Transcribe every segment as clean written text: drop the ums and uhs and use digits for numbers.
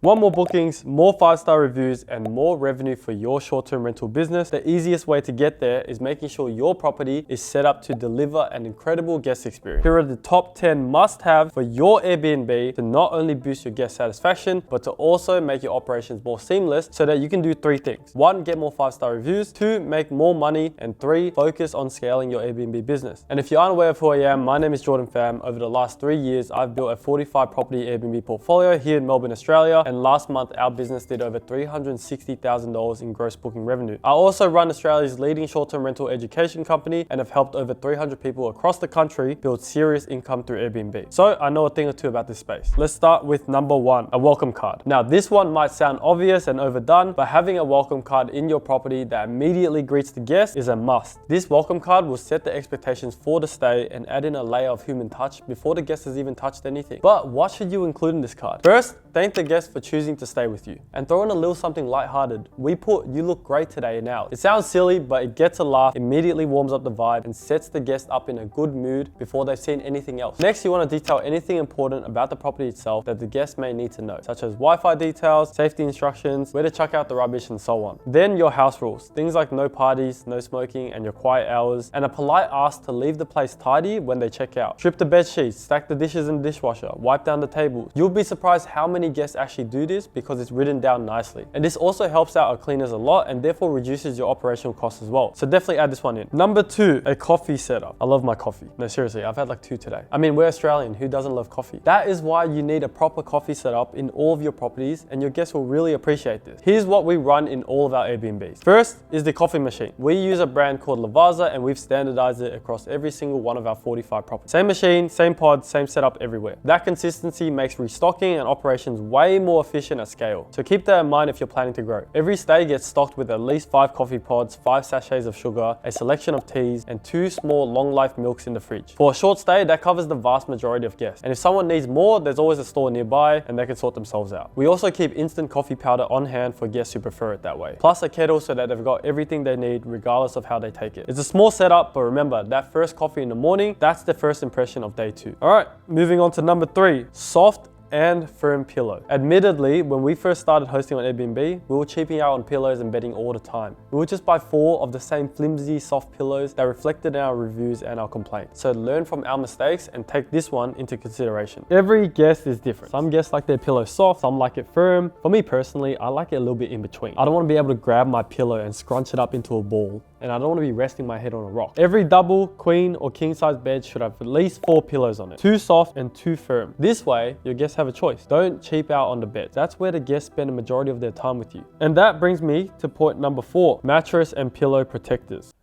Want more bookings, more 5-star reviews, and more revenue for your short-term rental business? The easiest way to get there is making sure your property is set up to deliver an incredible guest experience. Here are the top 10 must-have for your Airbnb to not only boost your guest satisfaction, but to also make your operations more seamless so that you can do 3 things. 1, get more 5-star reviews. 2, make more money. And 3, focus on scaling your Airbnb business. And if you aren't aware of who I am, my name is Jordan Pham. Over the last 3 years, I've built a 45 property Airbnb portfolio here in Melbourne, Australia. And last month, our business did over $360,000 in gross booking revenue. I also run Australia's leading short-term rental education company and have helped over 300 people across the country build serious income through Airbnb. So I know a thing or two about this space. Let's start with number 1, a welcome card. Now, this one might sound obvious and overdone, but having a welcome card in your property that immediately greets the guest is a must. This welcome card will set the expectations for the stay and add in a layer of human touch before the guest has even touched anything. But what should you include in this card? First, thank the guest for choosing to stay with you and throw in a little something lighthearted. We put "you look great today" in ours. It sounds silly, but it gets a laugh, immediately warms up the vibe, and sets the guest up in a good mood before they've seen anything else. Next, you want to detail anything important about the property itself that the guest may need to know, such as Wi-Fi details, safety instructions, where to chuck out the rubbish, and so on. Then your house rules, things like no parties, no smoking, and your quiet hours, and a polite ask to leave the place tidy when they check out. Strip the bed sheets, stack the dishes in the dishwasher, wipe down the tables. You'll be surprised how many guests actually do this because it's written down nicely. And this also helps out our cleaners a lot and therefore reduces your operational costs as well. So definitely add this one in. Number 2, a coffee setup. I love my coffee. No, seriously, I've had like 2 today. I mean, we're Australian, who doesn't love coffee? That is why you need a proper coffee setup in all of your properties, and your guests will really appreciate this. Here's what we run in all of our Airbnbs. First is the coffee machine. We use a brand called Lavazza, and we've standardized it across every single one of our 45 properties. Same machine, same pod, same setup everywhere. That consistency makes restocking and operations way more efficient at scale. So keep that in mind if you're planning to grow. Every stay gets stocked with at least 5 coffee pods, 5 sachets of sugar, a selection of teas, and 2 small long life milks in the fridge. For a short stay, that covers the vast majority of guests. And if someone needs more, there's always a store nearby and they can sort themselves out. We also keep instant coffee powder on hand for guests who prefer it that way. Plus a kettle so that they've got everything they need regardless of how they take it. It's a small setup, but remember, that first coffee in the morning, that's the first impression of day 2. All right, moving on to number 3, soft and firm pillow. Admittedly, when we first started hosting on Airbnb, we were cheaping out on pillows and bedding all the time. We would just buy 4 of the same flimsy, soft pillows that reflected in our reviews and our complaints. So learn from our mistakes and take this one into consideration. Every guest is different. Some guests like their pillow soft, some like it firm. For me personally, I like it a little bit in between. I don't want to be able to grab my pillow and scrunch it up into a ball, and I don't want to be resting my head on a rock. Every double, queen, or king size bed should have at least 4 pillows on it. 2 soft and 2 firm. This way, your guests have a choice. Don't cheap out on the bed. That's where the guests spend a majority of their time with you. And that brings me to point number 4, mattress and pillow protectors.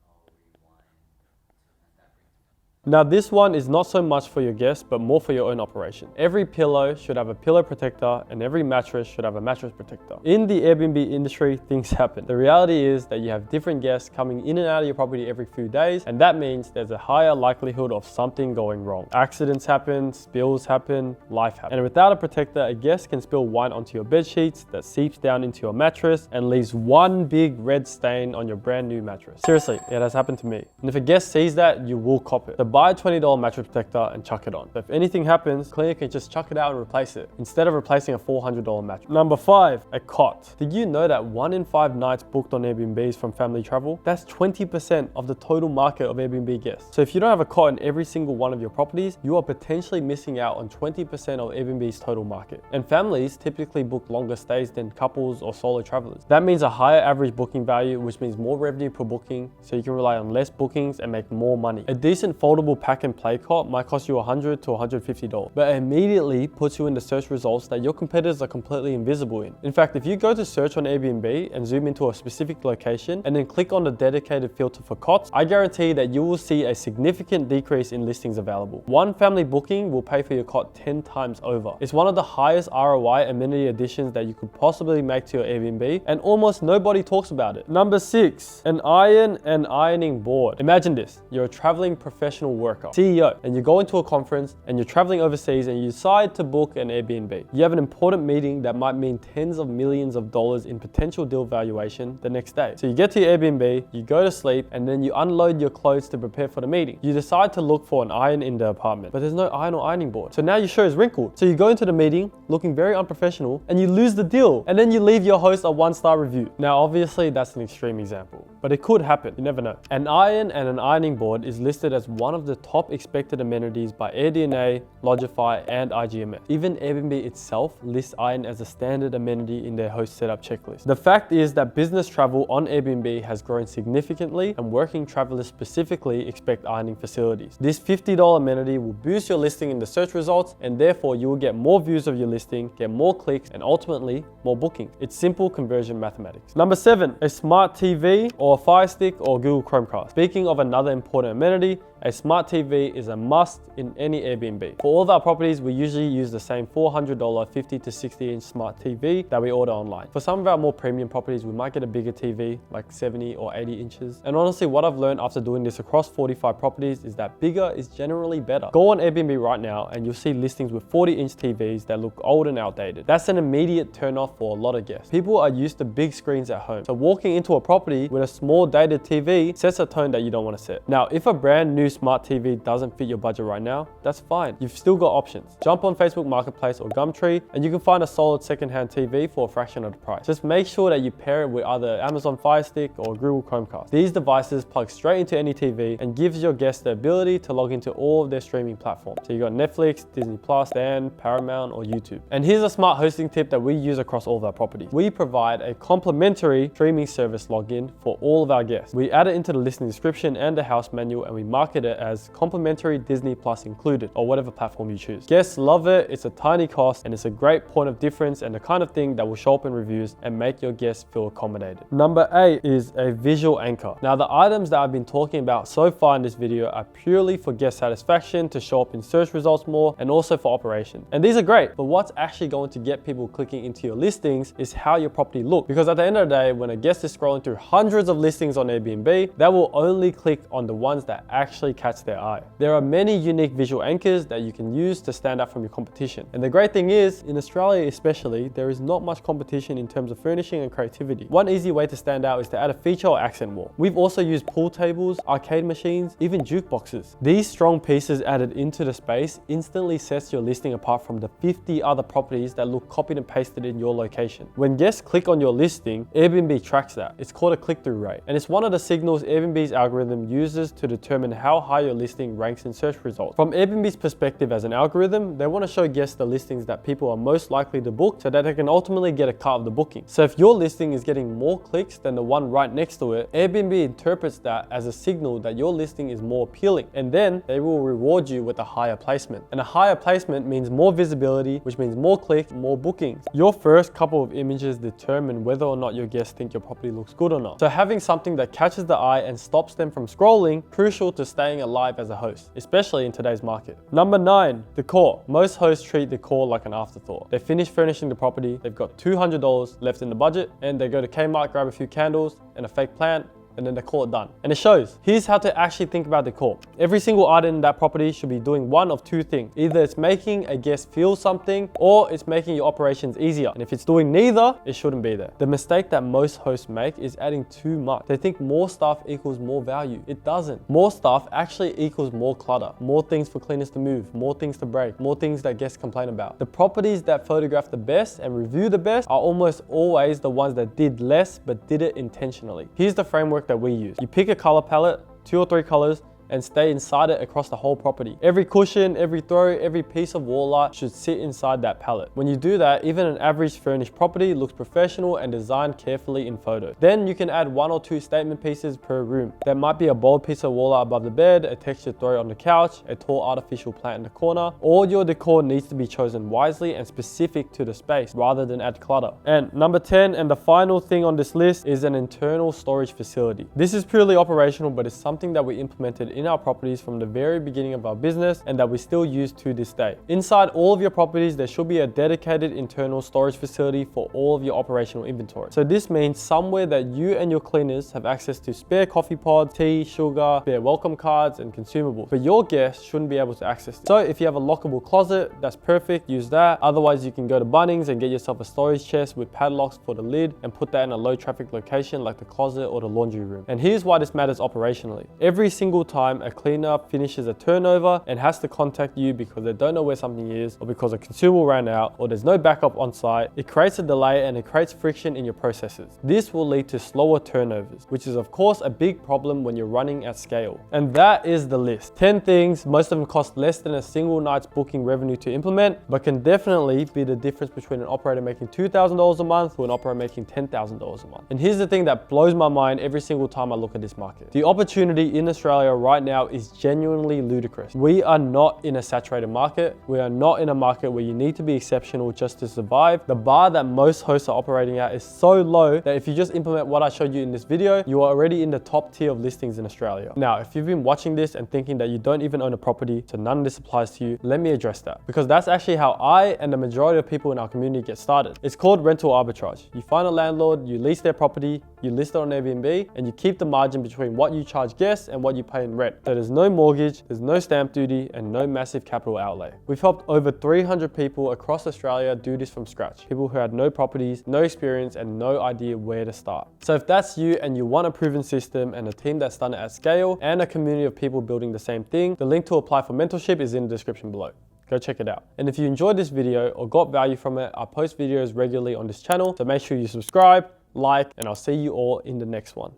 Now this one is not so much for your guests, but more for your own operation. Every pillow should have a pillow protector and every mattress should have a mattress protector. In the Airbnb industry, things happen. The reality is that you have different guests coming in and out of your property every few days, and that means there's a higher likelihood of something going wrong. Accidents happen, spills happen, life happens. And without a protector, a guest can spill wine onto your bed sheets that seeps down into your mattress and leaves one big red stain on your brand new mattress. Seriously, it has happened to me. And if a guest sees that, you will cop it. So buy a $20 mattress protector and chuck it on. So if anything happens, cleaner can just chuck it out and replace it instead of replacing a $400 mattress. Number 5, a cot. Did you know that 1 in 5 nights booked on Airbnb is from family travel? That's 20% of the total market of Airbnb guests. So if you don't have a cot in every single one of your properties, you are potentially missing out on 20% of Airbnb's total market. And families typically book longer stays than couples or solo travelers. That means a higher average booking value, which means more revenue per booking, so you can rely on less bookings and make more money. A decent foldable pack and play cot might cost you $100 to $150, but it immediately puts you in the search results that your competitors are completely invisible in. In fact, if you go to search on Airbnb and zoom into a specific location and then click on the dedicated filter for cots, I guarantee that you will see a significant decrease in listings available. One family booking will pay for your cot 10 times over. It's one of the highest ROI amenity additions that you could possibly make to your Airbnb, and almost nobody talks about it. Number 6, an iron and ironing board. Imagine this, you're a traveling professional professional worker, CEO, and you go into a conference and you're traveling overseas and you decide to book an Airbnb. You have an important meeting that might mean tens of millions of dollars in potential deal valuation the next day. So you get to your Airbnb, you go to sleep, and then you unload your clothes to prepare for the meeting. You decide to look for an iron in the apartment, but there's no iron or ironing board. So now your shirt is wrinkled. So you go into the meeting looking very unprofessional and you lose the deal. And then you leave your host a 1-star review. Now, obviously that's an extreme example, but it could happen. You never know. An iron and an ironing board is listed as one of the top expected amenities by AirDNA, Logify, and IGMS. Even Airbnb itself lists iron as a standard amenity in their host setup checklist. The fact is that business travel on Airbnb has grown significantly, and working travelers specifically expect ironing facilities. This $50 amenity will boost your listing in the search results, and therefore you will get more views of your listing, get more clicks, and ultimately more bookings. It's simple conversion mathematics. Number 7, a smart TV or a Fire Stick or Google Chromecast. Speaking of another important amenity, a smart TV is a must in any Airbnb. For all of our properties, we usually use the same $400 50 to 60 inch smart TV that we order online. For some of our more premium properties, we might get a bigger TV, like 70 or 80 inches. And honestly, what I've learned after doing this across 45 properties is that bigger is generally better. Go on Airbnb right now and you'll see listings with 40-inch TVs that look old and outdated. That's an immediate turn off for a lot of guests. People are used to big screens at home. So walking into a property with a small dated TV sets a tone that you don't want to set. Now, if a brand new smart TV doesn't fit your budget right now, that's fine. You've still got options. Jump on Facebook Marketplace or Gumtree and you can find a solid secondhand TV for a fraction of the price. Just make sure that you pair it with either Amazon Fire Stick or Google Chromecast. These devices plug straight into any TV and gives your guests the ability to log into all of their streaming platforms. So you got Netflix, Disney+, Stan, Paramount, or YouTube. And here's a smart hosting tip that we use across all of our properties. We provide a complimentary streaming service login for all of our guests. We add it into the listing description and the house manual, and we market it as complimentary Disney+ included, or whatever platform you choose. Guests love it, it's a tiny cost, and it's a great point of difference and the kind of thing that will show up in reviews and make your guests feel accommodated. Number 8 is a visual anchor. Now, the items that I've been talking about so far in this video are purely for guest satisfaction, to show up in search results more, and also for operation. And these are great, but what's actually going to get people clicking into your listings is how your property looks. Because at the end of the day, when a guest is scrolling through hundreds of listings on Airbnb, they will only click on the ones that actually catch their eye. There are many unique visual anchors that you can use to stand out from your competition. And the great thing is, in Australia especially, there is not much competition in terms of furnishing and creativity. One easy way to stand out is to add a feature or accent wall. We've also used pool tables, arcade machines, even jukeboxes. These strong pieces added into the space instantly sets your listing apart from the 50 other properties that look copied and pasted in your location. When guests click on your listing, Airbnb tracks that. It's called a click-through rate. And it's one of the signals Airbnb's algorithm uses to determine how high your listing ranks in search results. From Airbnb's perspective as an algorithm, they want to show guests the listings that people are most likely to book so that they can ultimately get a cut of the booking. So if your listing is getting more clicks than the one right next to it, Airbnb interprets that as a signal that your listing is more appealing, and then they will reward you with a higher placement. And a higher placement means more visibility, which means more clicks, more bookings. Your first couple of images determine whether or not your guests think your property looks good or not. So having something that catches the eye and stops them from scrolling, crucial to staying alive as a host, especially in today's market. Number 9, decor. Most hosts treat decor like an afterthought. They finish furnishing the property, they've got $200 left in the budget, and they go to Kmart, grab a few candles and a fake plant, and then they call it done. And it shows. Here's how to actually think about decor. Every single item in that property should be doing one of two things. Either it's making a guest feel something, or it's making your operations easier. And if it's doing neither, it shouldn't be there. The mistake that most hosts make is adding too much. They think more stuff equals more value. It doesn't. More stuff actually equals more clutter, more things for cleaners to move, more things to break, more things that guests complain about. The properties that photograph the best and review the best are almost always the ones that did less but did it intentionally. Here's the framework that we use. You pick a color palette, 2 or 3 colors, and stay inside it across the whole property. Every cushion, every throw, every piece of wall art should sit inside that palette. When you do that, even an average furnished property looks professional and designed carefully in photos. Then you can add 1 or 2 statement pieces per room. There might be a bold piece of wall art above the bed, a textured throw on the couch, a tall artificial plant in the corner. All your decor needs to be chosen wisely and specific to the space rather than add clutter. And number 10, and the final thing on this list, is an internal storage facility. This is purely operational, but it's something that we implemented in our properties from the very beginning of our business and that we still use to this day. Inside all of your properties, there should be a dedicated internal storage facility for all of your operational inventory. So this means somewhere that you and your cleaners have access to spare coffee pods, tea, sugar, spare welcome cards, and consumables. But your guests shouldn't be able to access this. So if you have a lockable closet, that's perfect, use that. Otherwise, you can go to Bunnings and get yourself a storage chest with padlocks for the lid and put that in a low traffic location like the closet or the laundry room. And here's why this matters operationally. Every single time a cleaner finishes a turnover and has to contact you because they don't know where something is, or because a consumable ran out, or there's no backup on site, it creates a delay and it creates friction in your processes. This will lead to slower turnovers, which is of course a big problem when you're running at scale. And that is the list. 10 things, most of them cost less than a single night's booking revenue to implement, but can definitely be the difference between an operator making $2,000 a month or an operator making $10,000 a month. And here's the thing that blows my mind every single time I look at this market. The opportunity in Australia right now is genuinely ludicrous. We are not in a saturated market. We are not in a market where you need to be exceptional just to survive. The bar that most hosts are operating at is so low that if you just implement what I showed you in this video, you are already in the top tier of listings in Australia. Now, if you've been watching this and thinking that you don't even own a property, so none of this applies to you, let me address that. Because that's actually how I and the majority of people in our community get started. It's called rental arbitrage. You find a landlord, you lease their property, you list it on Airbnb, and you keep the margin between what you charge guests and what you pay in rent. So there's no mortgage, there's no stamp duty, and no massive capital outlay. We've helped over 300 people across Australia do this from scratch. People who had no properties, no experience, and no idea where to start. So if that's you and you want a proven system and a team that's done it at scale and a community of people building the same thing, the link to apply for mentorship is in the description below. Go check it out. And if you enjoyed this video or got value from it, I post videos regularly on this channel, so make sure you subscribe, like, and I'll see you all in the next one.